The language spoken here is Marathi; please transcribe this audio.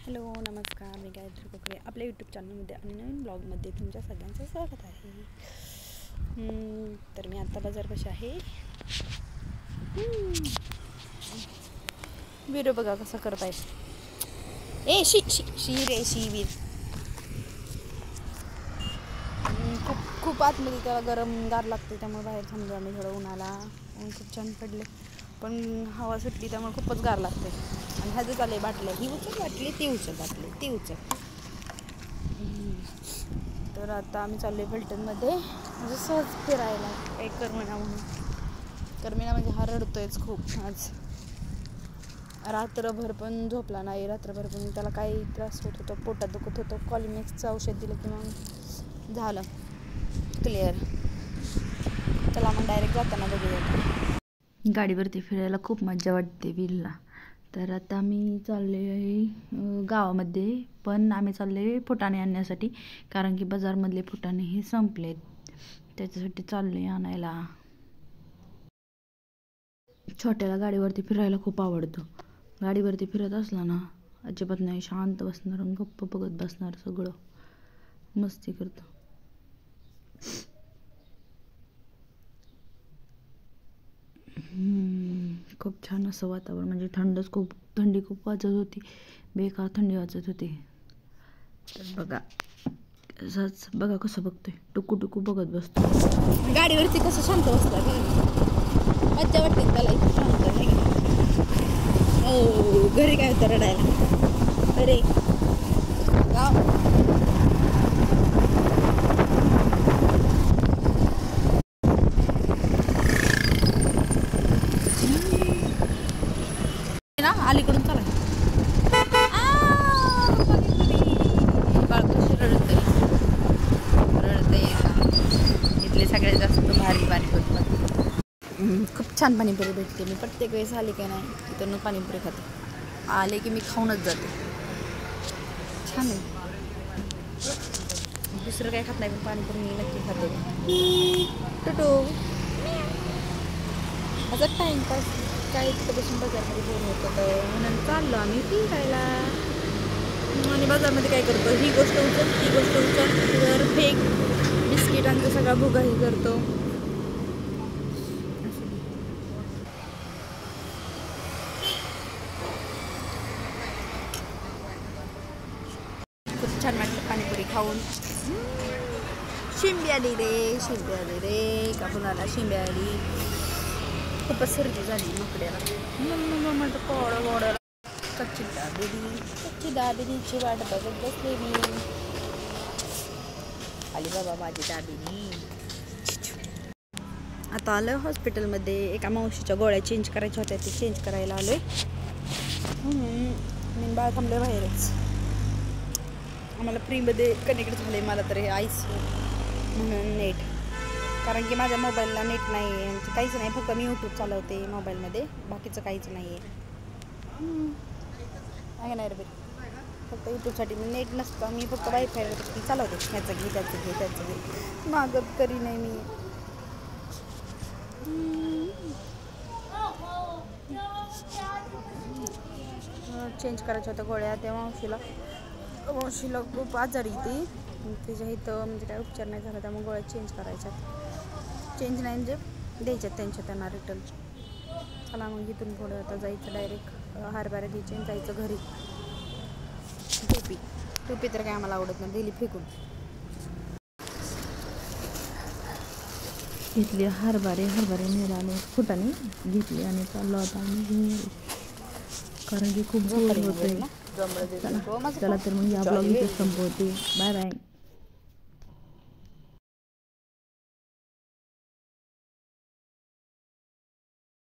हॅलो नमस्कार, मी गायत्री कोकरे आपल्या यूट्यूब चॅनलमध्ये आणि नवीन ब्लॉगमध्ये तुमच्या सगळ्यांचं स्वागत आहे. तर मी आता बाजारपाशी आहे. व्हिडिओ बघा कसा करताय. ए शी शी शी रे शी खूप आतमध्ये त्याला गरम गार लागते, त्यामुळे बाहेर थांबलो आम्ही थोडं उन्हाला. ऊन खूप छान पडले, पण हवा सुटली त्यामुळे खूपच गार लागते. आणि ह्याचं चालले बाटल्या, ही उचल बाटली, ती उचल बाटली, ती उचल. तर आता आम्ही चाललो आहे फलटणमध्ये, म्हणजे सहज फिरायला. काही करमिना म्हणून. करमिना म्हणजे हा रडतोयच खूप आज. रात्रभर पण झोपला नाही, रात्रभर पण त्याला काही त्रास होत होता, पोटात दुखत होतं. कॉलिमॅक्सचं औषध दिलं की मग झालं क्लिअर. चला मग डायरेक्ट जाताना बघूया. गाडीवरती फिरायला खूप मजा वाटते विलला. तर आता मी चालले आहे गावामध्ये, पण आम्ही चालले आहे फुटाणे आणण्यासाठी, कारण की बाजारमधले फुटाणे हे संपलेत. त्याच्यासाठी चालले आणायला. छोट्याला गाडीवरती फिरायला खूप आवडतं. गाडीवरती फिरत असला ना अजिबात नाही, शांत बसणार, गप्प बघत बसणार, सगळं मस्ती करतं. खूप छान असं वातावरण, म्हणजे थंडी खूप वाजत होती, बेकार थंडी वाजत होती. तर बघा असंच बघा कसं बघतोय, टुकू बघत बसतो. गाडीवरती कसं शांत बसतात, मज्जा वाटते त्याला इथं शांत. हो घरी काय होतं रडायला. अरे ना अलीकडून चला. रडते इथले सगळ्यात जास्त भारी पाणीपुरी. खूप छान पाणीपुरी भेटते. मी प्रत्येक वेळेस आले की नाही तिथून पाणीपुरी खाते. आले की मी खाऊनच जाते. छान आहे. दुसरं काही खात नाही, पण पाणीपुरी मी नक्की खाते. टुटू माझा टाईमपास काय तिथं बसून बाजारमध्ये बोर होतं, तर म्हणून चाललो आम्ही फिरायला. आणि बाजारमध्ये काय करतो, ही गोष्ट उचल, ती गोष्ट उचल, तर फेक बिस्किटांचा सगळा भुगाही करतो. खूप छान वाटतं पाणीपुरी खाऊन. शिंबी आली रे का कुणाला शिंबी आली. खूपच सर्दी झाली मुकड्याला. म्हणतं कोडं कच्ची दाबिनीची वाट बघत बसले मी. आली बाबा माझी दाबिनी. आता आलं हॉस्पिटलमध्ये. एका मावशीच्या गोळ्या चेंज करायच्या होत्या, ते चेंज करायला आलोय. मी बाळ थांबले बाहेरच. आम्हाला फ्रीमध्ये कनेक्ट झाले, मला तर हे आईस म्हणून नेट, कारण की माझ्या मोबाईलला नेट नाही आहे, काहीच नाही. फक्त मी यूट्यूब चालवते मोबाईलमध्ये, बाकीचं काहीच नाही आहे नाही रे. फक्त यूट्यूबसाठी मी नेट नसतं, मी फक्त वायफायवरती चालवते. ह्याचं घे त्याचं घे मागत करी नाही मी. चेंज करायच्या होत्या गोळ्या. त्या मावशीला खूप आजारी ती, तिच्या इथं म्हणजे काय उपचार नाही झाला, त्यामुळे गोळ्या चेंज करायच्या. चेंज नाही म्हणजे द्यायच्यात त्यांना रिटर्न. चला मग इथून पुढे आता जायचं डायरेक्ट हरभरा घ्यायचे आणि जायचं घरी. टोपी तर काय आम्हाला आवडत नाही, दिली फेकून. घेतली हरभरे मिळाले, फुटाने घेतली आणि चाललो आता आम्ही, कारण की खूप जोर होतोय. चला तर मग या ब्लॉग इथे संपवते. Bye bye.